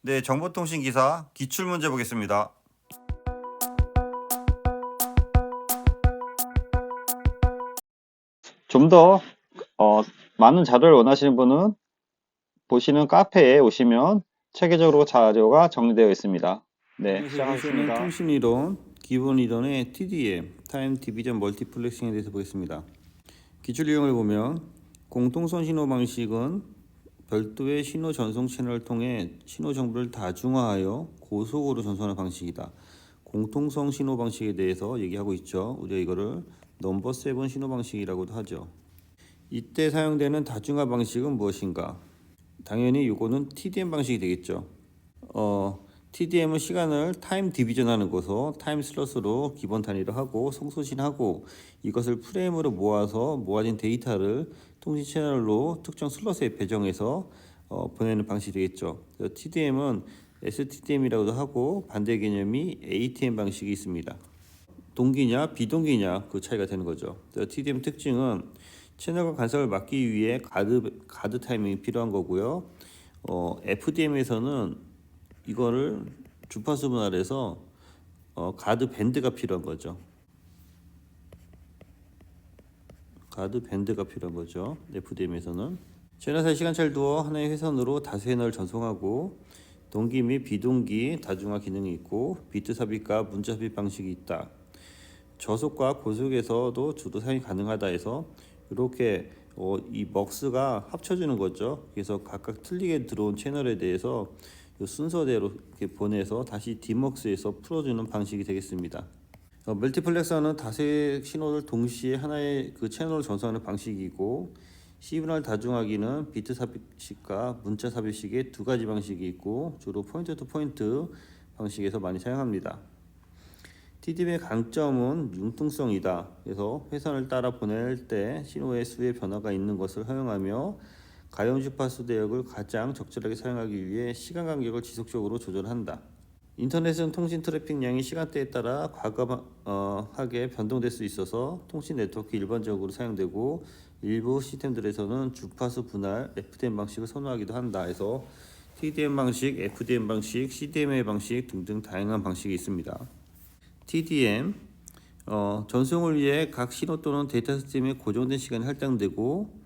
네, 정보통신 기사 기출문제 보겠습니다. 좀 더 많은 자료를 원하시는 분은 보시는 카페에 오시면 체계적으로 자료가 정리되어 있습니다. 네, 안녕하세요. 이번 시간은 시작하겠습니다. 통신이론, 기본이론의 TDM, 타임 디비전 멀티플렉싱에 대해서 보겠습니다. 기출 유형을 보면 공통선 신호 방식은 별도의 신호 전송 채널을 통해 신호 정보를 다중화하여 고속으로 전송하는 방식이다. 공통성 신호 방식에 대해서 얘기하고 있죠. 우리가 이거를 넘버 7 신호 방식이라고도 하죠. 이때 사용되는 다중화 방식은 무엇인가? 당연히 이거는 TDM 방식이 되겠죠. TDM은 시간을 타임 디비전 하는 거서 타임 슬롯으로 기본 단위로 하고 송소신하고 이것을 프레임으로 모아서 모아진 데이터를 통신 채널로 특정 슬롯에 배정해서 보내는 방식이 되겠죠. TDM은 STDM이라고도 하고 반대 개념이 ATM 방식이 있습니다. 동기냐 비동기냐 그 차이가 되는 거죠. TDM 특징은 채널과 간섭을 막기 위해 가드 타이밍이 필요한 거고요. FDM에서는 이거를 주파수 분할해서 가드 밴드가 필요한 거죠. 가드 밴드가 필요한 거죠. FDM에서는 채널 사이 시간차를 두어 하나의 회선으로 다수 채널을 전송하고 동기 및 비동기 다중화 기능이 있고 비트 삽입과 문자 삽입 방식이 있다. 저속과 고속에서도 주도 사용이 가능하다 해서 이렇게 이 먹스가 합쳐주는 거죠. 그래서 각각 틀리게 들어온 채널에 대해서 순서대로 이렇게 보내서 다시 디먹스에서 풀어주는 방식이 되겠습니다. 멀티플렉서는 다수의 신호를 동시에 하나의 그 채널로 전송하는 방식이고 시그널 다중화기는 비트 삽입식과 문자 삽입식의 두 가지 방식이 있고 주로 포인트 투 포인트 방식에서 많이 사용합니다. TDM의 강점은 융통성이다. 그래서 회선을 따라 보낼 때 신호의 수의 변화가 있는 것을 허용하며 가용 주파수 대역을 가장 적절하게 사용하기 위해 시간 간격을 지속적으로 조절한다. 인터넷은 통신 트래픽량이 시간대에 따라 과감하게 변동될 수 있어서 통신 네트워크 일반적으로 사용되고 일부 시스템들에서는 주파수 분할 FDM 방식을 선호하기도 한다. 해서 TDM 방식, FDM 방식, CDMA 방식 등등 다양한 방식이 있습니다. TDM 전송을 위해 각 신호 또는 데이터 스트림에 고정된 시간이 할당되고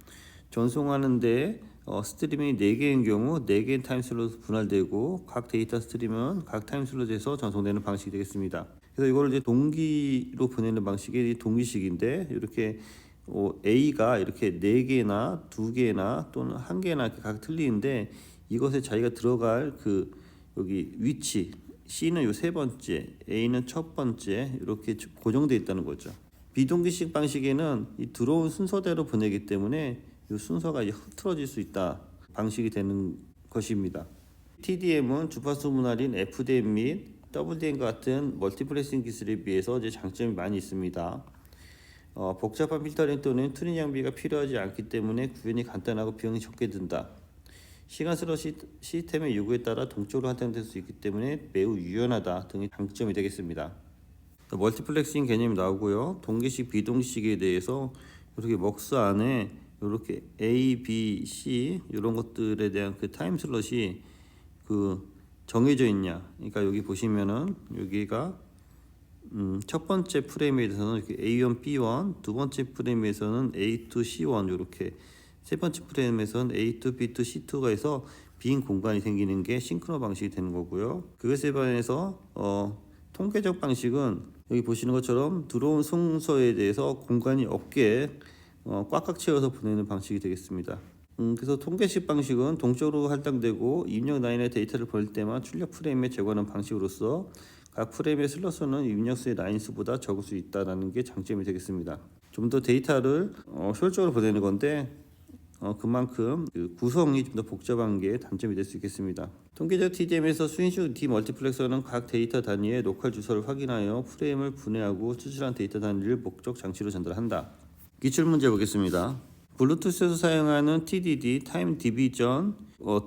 전송하는데 스트림이 4개인 경우 4개의 타임슬롯으로 분할되고 각 데이터 스트림은 각 타임슬롯에서 전송되는 방식이 되겠습니다. 그래서 이걸 이제 동기로 보내는 방식이 동기식인데 이렇게 A가 이렇게 4개나 2개나 또는 1개나 이렇게 각 틀리는데 이것에 자기가 들어갈 그 여기 위치 C는 요 세 번째, A는 첫 번째 이렇게 고정되어 있다는 거죠. 비동기식 방식에는 이 들어온 순서대로 보내기 때문에 이 순서가 이제 흐트러질 수 있다 방식이 되는 것입니다. TDM은 주파수 분할인 FDM 및 WDM 같은 멀티플렉싱 기술에 비해서 이제 장점이 많이 있습니다. 복잡한 필터링 또는 튜닝 장비가 필요하지 않기 때문에 구현이 간단하고 비용이 적게 든다. 시간 슬롯 시스템의 요구에 따라 동적으로 할당될 수 있기 때문에 매우 유연하다 등의 장점이 되겠습니다. 멀티플렉싱 개념이 나오고요. 동기식, 비동기식에 대해서 이렇게 먹스 안에 이렇게 A, B, C 이런 것들에 대한 그 타임 슬롯이 그 정해져 있냐. 그러니까 여기 보시면은 여기가 첫 번째 프레임에 대해서는 이렇게 A1, B1, 두 번째 프레임에서는 A2, C1 이렇게 세 번째 프레임에서는 A2, B2, C2가 해서 빈 공간이 생기는 게 싱크로 방식이 되는 거고요. 그것에 반해서 통계적 방식은 여기 보시는 것처럼 들어온 순서에 대해서 공간이 없게 꽉꽉 채워서 보내는 방식이 되겠습니다. 그래서 통계식 방식은 동적으로 할당되고 입력 라인의 데이터를 보낼 때만 출력 프레임에 제거하는 방식으로서 각 프레임의 슬롯 수는 입력 수의 라인 수보다 적을 수 있다는 게 장점이 되겠습니다. 좀 더 데이터를 효율적으로 보내는 건데 그만큼 그 구성이 좀 더 복잡한 게 단점이 될 수 있겠습니다. 통계적 TDM에서 수인식 디멀티플렉서는 각 데이터 단위의 로컬 주소를 확인하여 프레임을 분해하고 추출한 데이터 단위를 목적 장치로 전달한다. 기출 문제 보겠습니다. 블루투스에서 사용하는 TDD 타임 디비전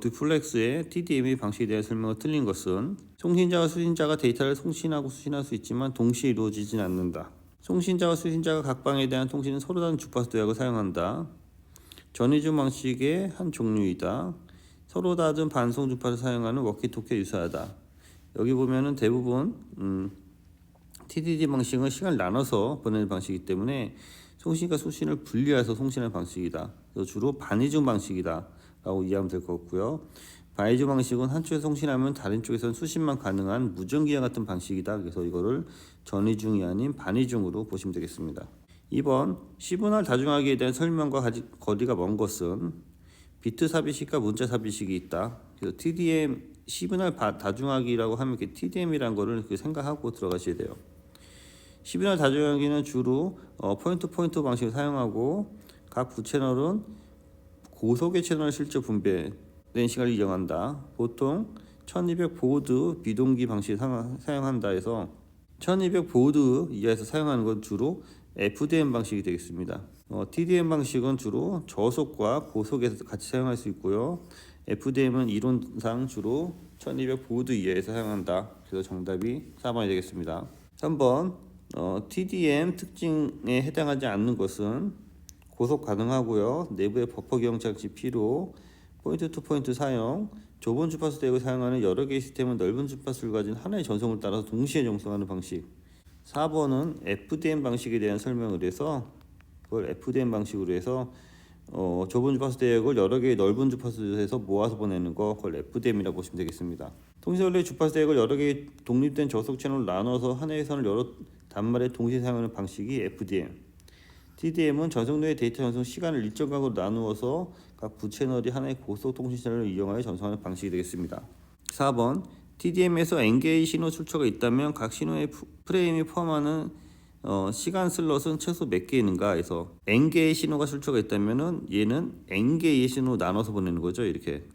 디플렉스의 TDM의 방식에 대한 설명을 틀린 것은 송신자와 수신자가 데이터를 송신하고 수신할 수 있지만 동시에 이루어지진 않는다. 송신자와 수신자가 각 방에 대한 통신은 서로 다른 주파수 도약을 사용한다. 전이중 방식의 한 종류이다. 서로 다른 반송 주파를 사용하는 워키토키에 유사하다. 여기 보면은 대부분 TDD 방식은 시간을 나눠서 보내는 방식이기 때문에 송신과 수신을 분리해서 송신하는 방식이다. 그래서 주로 반이중 방식이다 라고 이해하면 될 것 같고요. 반이중 방식은 한쪽에서 송신하면 다른 쪽에서는 수신만 가능한 무전기와 같은 방식이다. 그래서 이거를 전이중이 아닌 반이중으로 보시면 되겠습니다. 2번 시분할 다중하기에 대한 설명과 거리가 먼 것은 비트 삽입식과 문자 삽입식이 있다. 그래서 TDM 시분할 다중하기라고 하면 TDM이란 거를 생각하고 들어가셔야 돼요. 시분할 다중하기는 주로 포인트 포인트 방식을 사용하고 각 부채널은 고속의 채널 실제 분배된 시간을 이용한다. 보통 1200 보드 비동기 방식을 사용한다 해서 1200 보드 이하에서 사용하는 건 주로 FDM 방식이 되겠습니다. TDM 방식은 주로 저속과 고속에서 같이 사용할 수 있고요. FDM은 이론상 주로 1200 보드 이하에서 사용한다. 그래서 정답이 4번이 되겠습니다. 3번 TDM 특징에 해당하지 않는 것은 고속 가능하고요. 내부에 버퍼 기형 장치 필요, 포인트 투 포인트 사용, 좁은 주파수 대역을 사용하는 여러 개의 시스템은 넓은 주파수를 가진 하나의 전송을 따라서 동시에 전송하는 방식. 4번은 FDM 방식에 대한 설명을 해서 그걸 FDM 방식으로 해서 좁은 주파수 대역을 여러 개의 넓은 주파수에서 모아서 보내는 거 그걸 FDM이라고 보시면 되겠습니다. 통신원의 주파수 대역을 여러 개의 독립된 저속 채널로 나눠서 하나의 선을 여러 단말에 동시에 사용하는 방식이 FDM. TDM은 전송로의 데이터 전송 시간을 일정 간으로 나누어서 각 부채널이 하나의 고속 통신 채널을 이용하여 전송하는 방식이 되겠습니다. 4번 TDM에서 NGA 신호 출처가 있다면 각 신호의 프레임이 포함하는 시간 슬롯은 최소 몇 개인가 해서 NGA 신호가 출처가 있다면은 얘는 NGA 신호 나눠서 보내는 거죠. 이렇게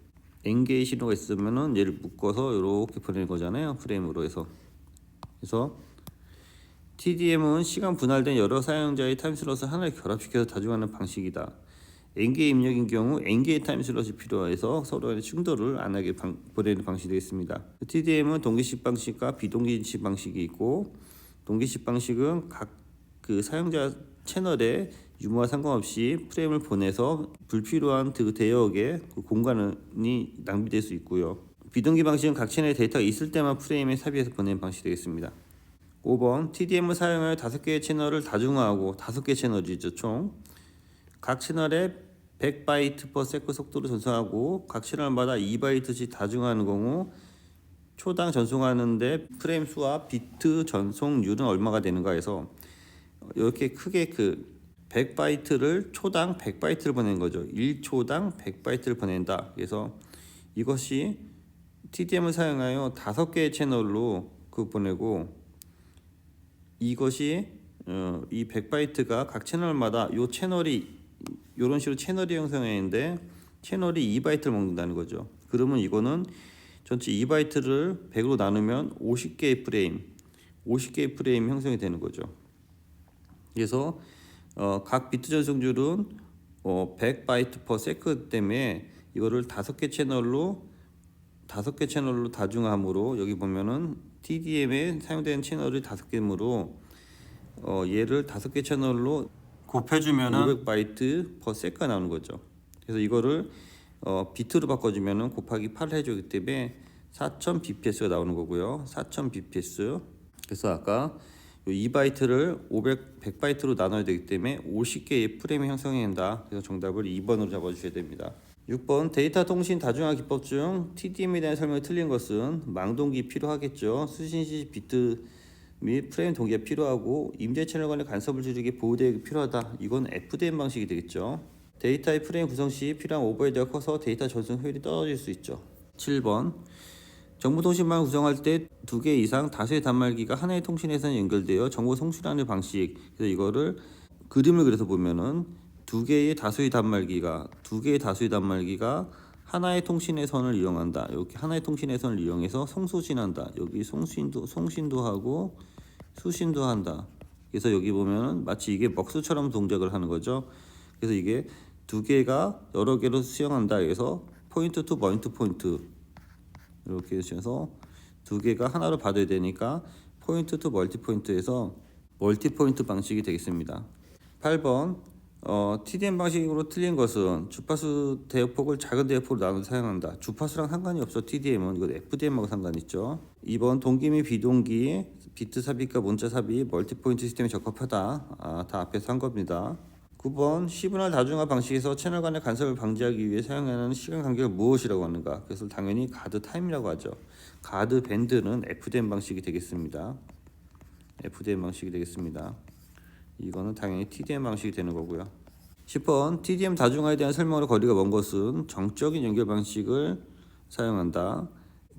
NGA 신호가 있으면은 얘를 묶어서 이렇게 보내는 거잖아요. 프레임으로 해서. 그래서 TDM은 시간 분할된 여러 사용자의 타임 슬롯을 하나에 결합시켜서 다중하는 방식이다. NGA 입력인 경우 NGA 타임 슬롯이 필요해서 서로 간의 충돌을 안 하게 보내는 방식이 되겠습니다. TDM은 동기식 방식과 비동기식 방식이 있고 동기식 방식은 각 그 사용자 채널의 유무와 상관없이 프레임을 보내서 불필요한 그 대역의 그 공간이 낭비될 수 있고요. 비동기 방식은 각 채널에 데이터가 있을 때만 프레임에 삽입해서 보내는 방식이 되겠습니다. 5번 TDM을 사용하여 5개의 채널을 다중화하고 5개 채널이죠. 총 각 채널에 100바이트/세컨 속도로 전송하고 각 채널마다 2바이트씩 다중화하는 경우 초당 전송하는데 프레임 수와 비트 전송률은 얼마가 되는가 해서 이렇게 크게 100바이트를 초당 100바이트를 보내는 거죠. 1초당 100바이트를 보낸다. 그래서 이것이 TDM을 사용하여 5개의 채널로 보내고 이것이 이 100바이트가 각 채널마다 이 채널이 이런 식으로 채널이 형성되는데 채널이 2바이트를 먹는다는 거죠. 그러면 이거는 전체 2바이트를 100으로 나누면 50개의 프레임 형성이 되는 거죠. 그래서 각 비트 전송률은 100바이트/세컨 때문에 이거를 5개 채널로 다중화함으로 여기 보면은 TDM에 사용되는 채널이 5개이므로 얘를 5개 채널로 곱해주면은 500바이트/세컨 나오는 거죠. 그래서 이거를 비트로 바꿔주면은 곱하기 8을 해주기 때문에 4000 bps가 나오는 거고요. 4000 bps. 그래서 아까 2바이트를 100바이트로 나눠야 되기 때문에 50개의 프레임이 형성해야 한다. 그래서 정답을 2번으로 잡아주셔야 됩니다. 6번 데이터 통신 다중화 기법 중 TDM에 대한 설명이 틀린 것은 망동기 필요하겠죠. 수신 시 비트 및 프레임 동기가 필요하고 임대 채널 간의 간섭을 줄이기 보호 대역이 필요하다. 이건 FDM 방식이 되겠죠. 데이터의 프레임 구성 시 필요한 오버헤드가 커서 데이터 전송 효율이 떨어질 수 있죠. 7번 정보통신망을 구성할 때 2개 이상 다수의 단말기가 하나의 통신회선에 연결되어 정보 송출하는 방식. 그래서 이거를 그림을 그려서 보면은 2개의 다수의 단말기가 하나의 통신회선을 이용한다. 이렇게 하나의 통신회선을 이용해서 송수신한다. 여기 송신도 하고 수신도 한다. 그래서 여기 보면은 마치 이게 먹수처럼 동작을 하는 거죠. 그래서 이게 2개가 여러 개로 수용한다. 그래서 포인트 투 멀티포인트 이렇게 해서 2개가 하나로 받아야 되니까 포인트 투 멀티포인트에서 멀티포인트 방식이 되겠습니다. 8번 TDM 방식으로 틀린 것은 주파수 대역폭을 작은 대역폭으로 나눠 사용한다. 주파수랑 상관이 없어. TDM은 이거 FDM하고 상관 있죠. 2번 동기 및 비동기 비트 삽입과 문자 삽입 멀티포인트 시스템에 적합하다. 다 앞에서 한 겁니다. 9번 시분할 다중화 방식에서 채널 간의 간섭을 방지하기 위해 사용하는 시간 간격을 무엇이라고 하는가? 그래서 당연히 가드 타임이라고 하죠. 가드 밴드는 FDM 방식이 되겠습니다. FDM 방식이 되겠습니다. 이거는 당연히 TDM 방식이 되는 거고요. 10번 TDM 다중화에 대한 설명으로 거리가 먼 것은 정적인 연결 방식을 사용한다.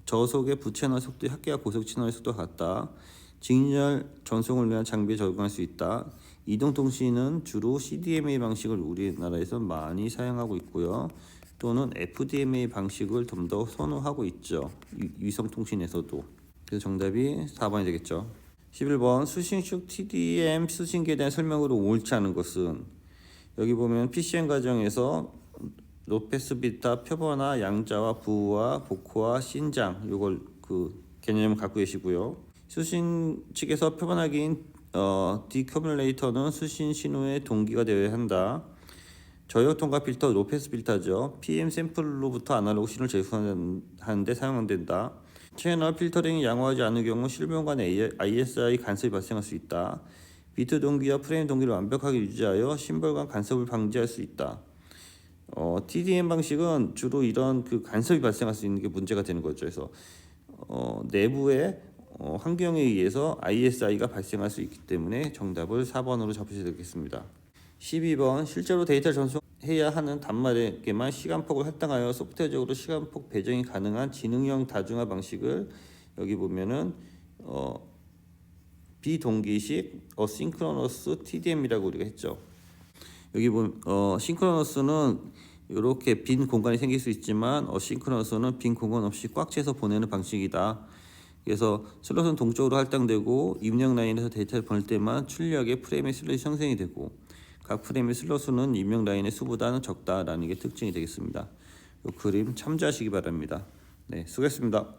저속의 부채널 속도 합계와 고속 채널의 속도가 같다. 직렬 전송을 위한 장비에 적용할 수 있다. 이동통신은 주로 CDMA 방식을 우리나라에서 많이 사용하고 있고요. 또는 FDMA 방식을 좀 더 선호하고 있죠. 위성통신에서도. 그래서 정답이 4번이 되겠죠. 11번 수신식 TDM 수신기에 대한 설명으로 옳지 않은 것은 여기 보면 PCM 과정에서 로페스 비타 표본화 양자와 부호와 복호와 신장 요걸 그 개념을 갖고 계시고요. 수신 측에서 표본화기인 디커뮬레이터는 수신 신호의 동기가 되어야 한다. 저역 통과 필터 로페스 필터죠. PM 샘플로부터 아날로그 신호를 제공하는 데 사용된다. 채널 필터링이 양호하지 않은 경우 실무용 간 ISI 간섭이 발생할 수 있다. 비트 동기와 프레임 동기를 완벽하게 유지하여 심벌 간 간섭을 방지할 수 있다. TDM 방식은 주로 이런 그 간섭이 발생할 수 있는 게 문제가 되는 거죠. 그래서 내부의 환경에 의해서 ISI가 발생할 수 있기 때문에 정답을 4번으로 잡으셔야 되겠습니다. 12번 실제로 데이터를 전송해야 하는 단말에게만 시간폭을 할당하여 소프트웨어적으로 시간폭 배정이 가능한 지능형 다중화 방식을 여기 보면은 비동기식 어싱크로너스 TDM이라고 우리가 했죠. 여기 보면 싱크로너스는 이렇게 빈 공간이 생길 수 있지만 어싱크로너스는 빈 공간 없이 꽉 채서 보내는 방식이다. 그래서 슬롯은 동쪽으로 할당되고 입력 라인에서 데이터를 보낼 때만 출력의 프레임의 슬롯이 형성이 되고 각 프레임의 슬롯 수는 입력 라인의 수보다는 적다라는 게 특징이 되겠습니다. 이 그림 참조하시기 바랍니다. 네, 수고했습니다.